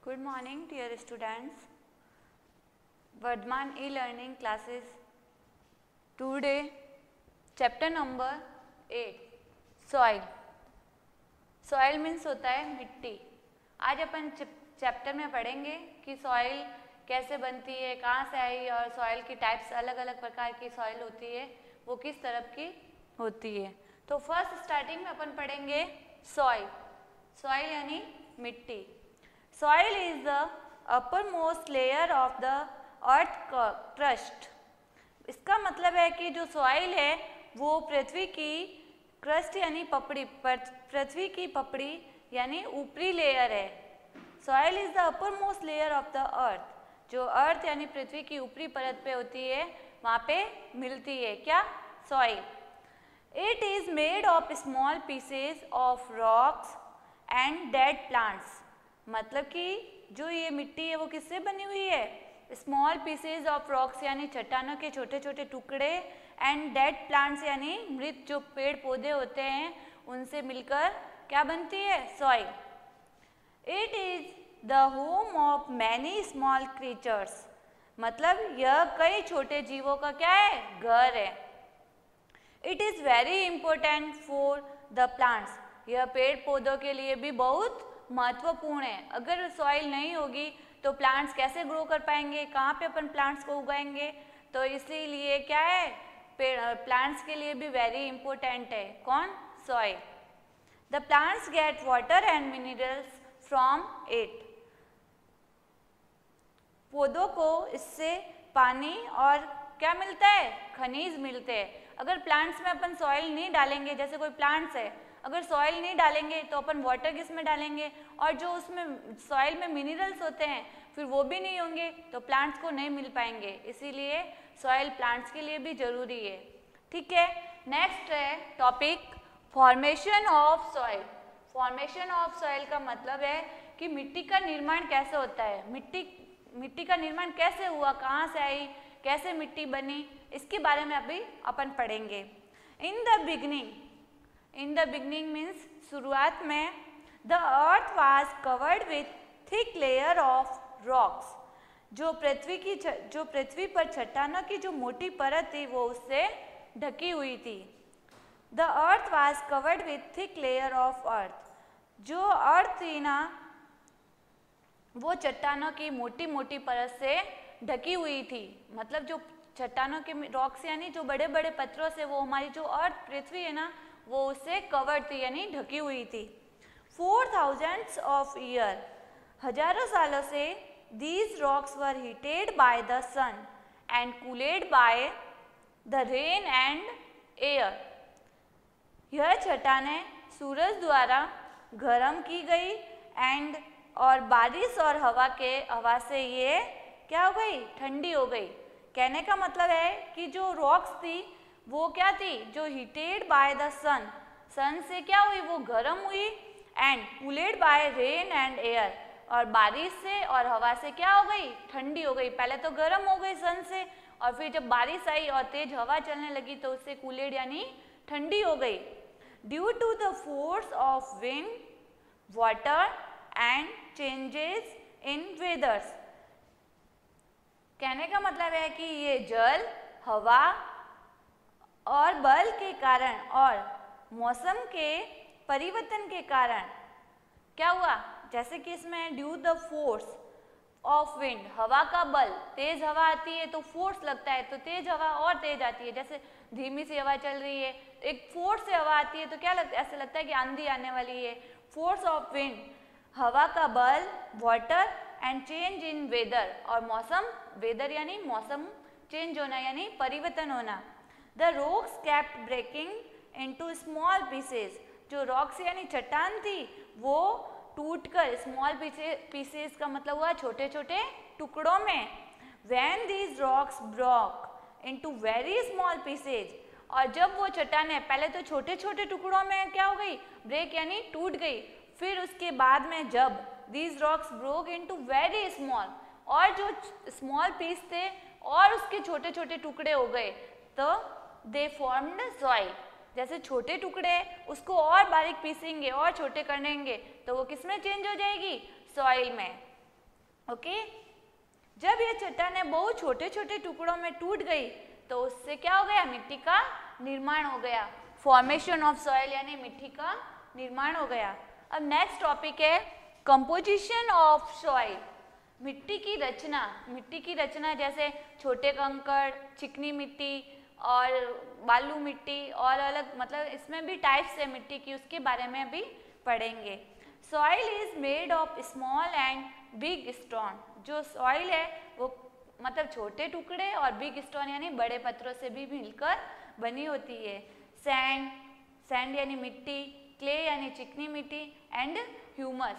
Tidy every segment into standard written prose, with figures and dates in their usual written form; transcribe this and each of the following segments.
Good morning, dear students. Vardhman e-learning classes. Today, chapter number 8, soil. Soil means होता है मिट्टी. आज अपन chapter में पढ़ेंगे कि सॉइल कैसे बनती है, कहाँ से आई और सॉइल की टाइप्स, अलग अलग प्रकार की सॉइल होती है, वो किस तरह की होती है. तो फर्स्ट स्टार्टिंग में अपन पढ़ेंगे सॉइल. सॉइल यानी मिट्टी. Soil is the uppermost layer of the earth crust. इसका मतलब है कि जो सॉइल है वो पृथ्वी की क्रस्ट यानी पपड़ी, पृथ्वी की पपड़ी यानी ऊपरी लेयर है. Soil is the uppermost layer of the earth. जो अर्थ यानी पृथ्वी की ऊपरी परत पे होती है वहाँ पे मिलती है क्या? Soil. It is made of small pieces of rocks and dead plants. मतलब कि जो ये मिट्टी है वो किससे बनी हुई है? स्मॉल पीसेज ऑफ रॉक्स यानी चट्टानों के छोटे छोटे टुकड़े एंड डेड प्लांट्स यानी मृत जो पेड़ पौधे होते हैं उनसे मिलकर क्या बनती है? Soil. It is the home of many small creatures. मतलब यह कई छोटे जीवों का क्या है? घर है. It is very important for the plants. यह पेड़ पौधों के लिए भी बहुत महत्वपूर्ण है. अगर सॉइल नहीं होगी तो प्लांट्स कैसे ग्रो कर पाएंगे? कहाँ पे अपन प्लांट्स को उगाएंगे? तो इसीलिए क्या है, प्लांट्स के लिए भी वेरी इंपॉर्टेंट है. कौन? Soil. The plants get water and minerals from it. पौधों को इससे पानी और क्या मिलता है? खनिज मिलते हैं. अगर प्लांट्स में अपन सॉइल नहीं डालेंगे, जैसे कोई प्लांट्स है, अगर सॉइल नहीं डालेंगे तो अपन वाटर किस में डालेंगे, और जो उसमें सॉइल में मिनरल्स होते हैं फिर वो भी नहीं होंगे तो प्लांट्स को नहीं मिल पाएंगे. इसीलिए सॉइल प्लांट्स के लिए भी जरूरी है. ठीक है. नेक्स्ट है topic formation of soil. Formation of soil का मतलब है कि मिट्टी का निर्माण कैसे होता है. मिट्टी का निर्माण कैसे हुआ, कहाँ से आई, कैसे मिट्टी बनी, इसके बारे में अभी अपन पढ़ेंगे. इन द बिगनिंग मीन्स शुरुआत में, the earth was covered with thick layer of rocks. जो पृथ्वी पर चट्टानों की जो मोटी परत थी वो उससे ढकी हुई थी. The earth was covered with thick layer of earth. जो अर्थ थी ना वो चट्टानों की मोटी मोटी परत से ढकी हुई थी. मतलब जो चट्टानों के रॉक्स यानी जो बड़े बड़े पत्थरों से वो हमारी जो अर्थ पृथ्वी है ना वो उससे कवर्ड थी यानी ढकी हुई थी. 4000 ऑफ ईयर, हजारों सालों से, these rocks were heated by the sun and cooled by the rain and air. यह चट्टानें सूरज द्वारा गर्म की गई एंड और बारिश और हवा से ये क्या हो गई? ठंडी हो गई. कहने का मतलब है कि जो रॉक्स थी वो क्या थी? जो हीटेड बाय द सन से क्या हुई? वो गर्म हुई. And cooled by rain and air, और बारिश से और हवा से क्या हो गई? ठंडी हो गई. पहले तो गर्म हो गई सन से, और फिर जब बारिश आई और तेज हवा चलने लगी तो उससे कूलेड यानी ठंडी हो गई. Due to the force of wind, water and changes in weathers. कहने का मतलब है कि ये जल, हवा और बल के कारण और मौसम के परिवर्तन के कारण क्या हुआ? जैसे कि इसमें due the force of wind, हवा का बल, तेज हवा आती है तो फोर्स लगता है तो तेज हवा और तेज आती है. जैसे धीमी सी हवा चल रही है, एक फोर्स से हवा आती है तो क्या लगता है? ऐसा लगता है कि आंधी आने वाली है. फोर्स ऑफ विंड, हवा का बल, water and change in weather, और मौसम, वेदर यानी मौसम चेंज होना यानी परिवर्तन होना. The rocks kept breaking into small pieces. जो रॉक्स यानी चट्टान थी वो टूटकर, स्मॉल पीसेस का मतलब हुआ छोटे छोटे टुकड़ों में. When these rocks broke into very small pieces, और जब वो चट्टानें पहले तो छोटे छोटे टुकड़ों में क्या हो गई? ब्रेक यानी टूट गई. फिर उसके बाद में जब these rocks broke into very small, और जो स्मॉल पीस थे और उसके छोटे छोटे टुकड़े हो गए तो दे फॉर्म्ड सॉइल. जैसे छोटे टुकड़े उसको और बारीक पीसेंगे और छोटे करेंगे तो वो किस में चेंज हो जाएगी? सॉइल में. ओके। जब ये चट्टानें बहुत छोटे छोटे टुकड़ों में टूट गई तो उससे क्या हो गया, मिट्टी का निर्माण हो गया, फॉर्मेशन ऑफ सॉइल यानी मिट्टी का निर्माण हो गया। अब नेक्स्ट टॉपिक है कंपोजिशन ऑफ सॉइल, मिट्टी की रचना। मिट्टी की रचना जैसे छोटे कंकड़, चिकनी मिट्टी और बालू मिट्टी और अलग, मतलब इसमें भी टाइप्स है मिट्टी की, उसके बारे में भी पढ़ेंगे। Soil is made of small and big stone. जो सॉइल है वो मतलब छोटे टुकड़े और बिग स्टोन यानी बड़े पत्थरों से भी मिलकर बनी होती है। सैंड, सैंड यानी मिट्टी, क्ले यानी चिकनी मिट्टी एंड ह्यूमस,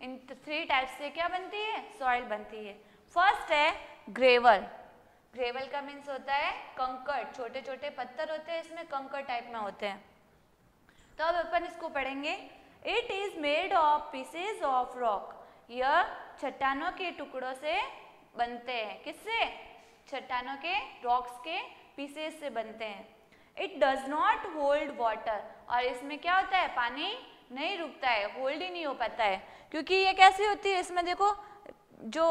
इन 3 टाइप से क्या बनती है, सॉइल बनती है। फर्स्ट है ग्रेवल। ग्रेवल का मीन्स होता है कंकड़, छोटे छोटे पत्थर होते हैं, इसमें कंकड़ टाइप में होते हैं। तो अब अपन इसको पढ़ेंगे। It is made of pieces of rock. यह चट्टानों के टुकड़ों से बनते हैं। किससे, चट्टानों के, रॉक्स के पीसेज से बनते हैं। It does not hold water. और इसमें क्या होता है, पानी नहीं रुकता है, होल्ड ही नहीं हो पाता है, क्योंकि ये कैसी होती है, इसमें देखो जो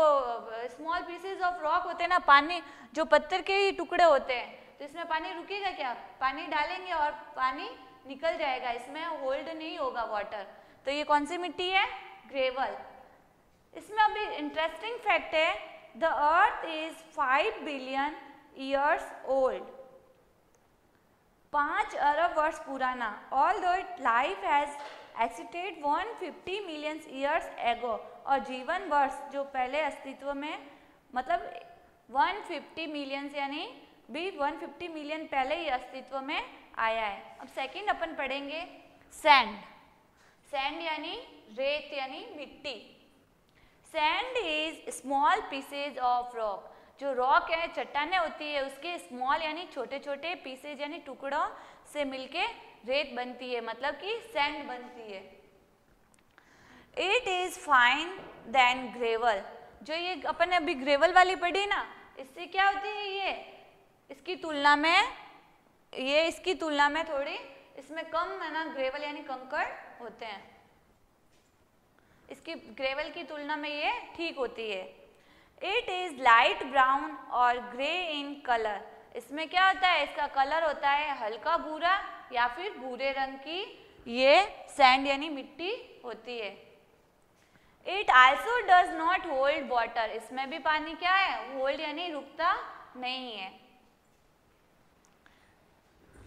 स्मॉल पीसेज ऑफ रॉक होते हैं ना, पानी जो पत्थर के ही टुकड़े होते हैं, तो इसमें पानी रुकेगा क्या, पानी डालेंगे और पानी निकल जाएगा, इसमें होल्ड नहीं होगा वाटर। तो ये कौन सी मिट्टी है, ग्रेवल। इसमें अभी इंटरेस्टिंग फैक्ट है, the earth is 5 billion years old. 5 अरब वर्ष पुराना। Although it life has existed 150 million years ago. और जीवन वर्ष जो पहले अस्तित्व में, मतलब 150 मिलियन यानी भी 150 मिलियन पहले ही अस्तित्व में आया है। अब सेकंड अपन पढ़ेंगे सैंड। सैंड यानी रेत यानी मिट्टी। Sand is small pieces of rock. जो रॉक है, चट्टानें होती है, उसके स्मॉल यानी छोटे छोटे पीसेज यानी टुकड़ों से मिलके रेत बनती है, मतलब कि सैंड बनती है। It is fine than gravel. जो ये अपन ने अभी ग्रेवल वाली पढ़ी ना, इससे क्या होती है, ये इसकी तुलना में थोड़ी इसमें कम है ना, ग्रेवल यानी कंकड़ होते हैं, इसकी ग्रेवल की तुलना में ये ठीक होती है। इट इज लाइट ब्राउन और ग्रे इन कलर। इसमें क्या होता है, इसका कलर होता है हल्का भूरा या फिर भूरे रंग की ये सैंड यानी मिट्टी होती है। It also does not hold water. इसमें भी पानी क्या है, होल्ड यानी रुकता नहीं है।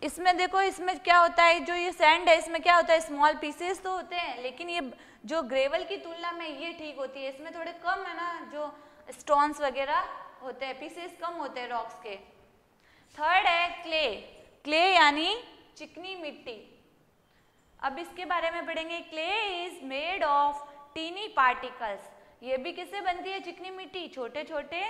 इसमें देखो, इसमें क्या होता है, जो ये सैंड है इसमें क्या होता है, स्मॉल पीसेस तो होते हैं, लेकिन ये जो ग्रेवल की तुलना में ये ठीक होती है, इसमें थोड़े कम है ना, जो स्टोन्स वगैरह होते हैं, पीसेस कम होते हैं रॉक्स के। थर्ड है क्ले। क्ले यानी चिकनी मिट्टी। अब इसके बारे में पढ़ेंगे। Clay is made of tiny particles. ये भी किससे बनती है, चिकनी मिट्टी, छोटे छोटे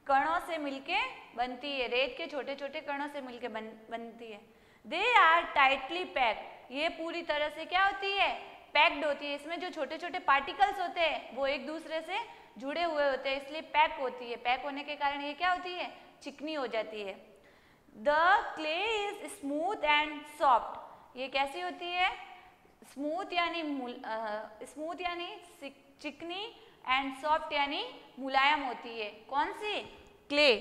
कणों से मिलके बनती है, रेत के छोटे छोटे कणों से मिलके बनती है। They are tightly packed. ये पूरी तरह से क्या होती है, पैक्ड होती है। इसमें जो छोटे छोटे पार्टिकल्स होते हैं वो एक दूसरे से जुड़े हुए होते हैं, इसलिए पैक होती है। पैक होने के कारण ये क्या होती है, चिकनी हो जाती है। The clay is smooth and soft. ये कैसी होती है, स्मूथ यानी चिकनी एंड सॉफ्ट यानी मुलायम होती है। कौन सी, क्ले,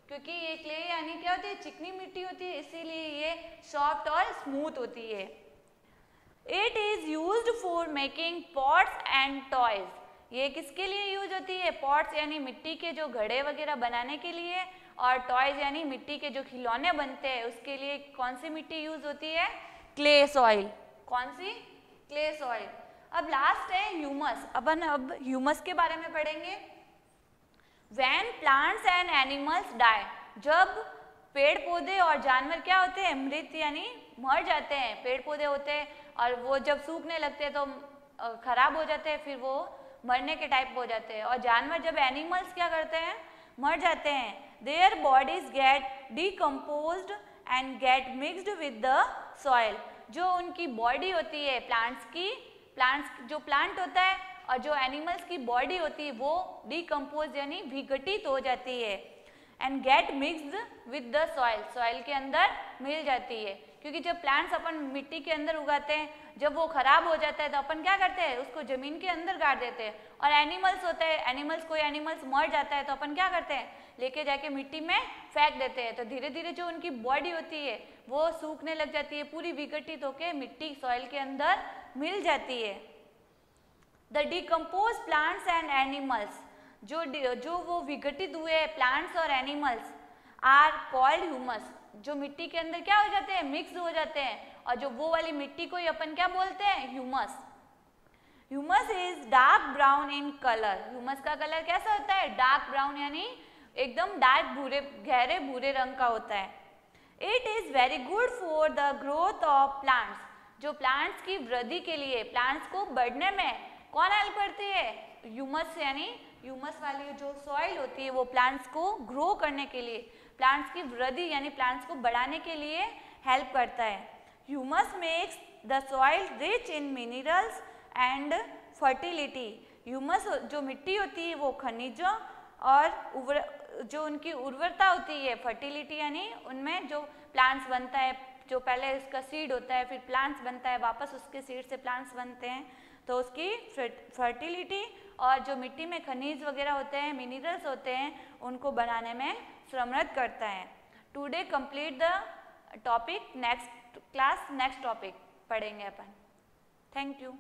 क्योंकि ये क्ले यानी क्या होती है, चिकनी मिट्टी होती है, इसीलिए ये सॉफ्ट और स्मूथ होती है। It is used for making pots and toys. ये किसके लिए यूज होती है, पॉट्स यानी मिट्टी के जो घड़े वगैरह बनाने के लिए, और टॉयज यानी मिट्टी के जो खिलौने बनते हैं उसके लिए कौन सी मिट्टी यूज होती है, क्ले सॉइल। कौन सी, क्ले सॉइल। अब लास्ट है ह्यूमस। अपन अब ह्यूमस के बारे में पढ़ेंगे। When plants and animals die. जब पेड़ पौधे और जानवर क्या होते हैं, मृत यानी मर जाते हैं। पेड़ पौधे होते हैं और वो जब सूखने लगते हैं तो खराब हो जाते हैं, फिर वो मरने के टाइप हो जाते हैं। और जानवर जब एनिमल्स क्या करते हैं, मर जाते हैं, their bodies get decomposed and get mixed with the soil. जो उनकी बॉडी होती है प्लांट्स की, जो प्लांट होता है और जो एनिमल्स की बॉडी होती है वो डिकम्पोज यानी विघटित हो जाती है, and get mixed with the soil, soil के अंदर मिल जाती है। क्योंकि जब प्लांट्स अपन मिट्टी के अंदर उगाते हैं, जब वो खराब हो जाता है तो अपन क्या करते हैं, उसको जमीन के अंदर गाड़ देते हैं। और एनिमल्स होते हैं, एनिमल्स कोई एनिमल्स मर जाता है तो अपन क्या करते हैं, लेके जाके मिट्टी में फेंक देते हैं। तो धीरे धीरे जो उनकी बॉडी होती है वो सूखने लग जाती है, पूरी विघटित होकर मिट्टी सॉइल के अंदर मिल जाती है। The decompose plants and animals, जो वो विघटित हुए प्लांट्स और एनिमल्स आर कॉल्ड ह्यूमस, जो मिट्टी के अंदर क्या हो जाते हैं, मिक्स हो जाते हैं, और जो वो वाली मिट्टी को ही अपन क्या बोलते हैं, humus. Humus is dark brown in colour, humus का कलर कैसा होता है, डार्क ब्राउन, यानी एकदम डार्क भूरे, गहरे भूरे रंग का होता है। It is very good for the growth of plants, जो प्लांट्स की वृद्धि के लिए, प्लांट्स को बढ़ने में कौन हेल्प करती है, ह्यूमस, यानी ह्यूमस वाली जो सॉइल होती है वो प्लांट्स को ग्रो करने के लिए, प्लांट्स की वृद्धि यानी प्लांट्स को बढ़ाने के लिए हेल्प करता है। Humus makes the soil rich in minerals and fertility, humus जो मिट्टी होती है वो खनिजों और जो उनकी उर्वरता होती है, फर्टिलिटी यानी उनमें जो प्लांट्स बनता है, जो पहले उसका सीड होता है फिर प्लांट्स बनता है, वापस उसके सीड से प्लांट्स बनते हैं, तो उसकी फर्टिलिटी और जो मिट्टी में खनिज वगैरह होते हैं, मिनरल्स होते हैं, उनको बनाने में समर्थ करता है। Today complete the topic, next class next topic पढ़ेंगे अपन। Thank you.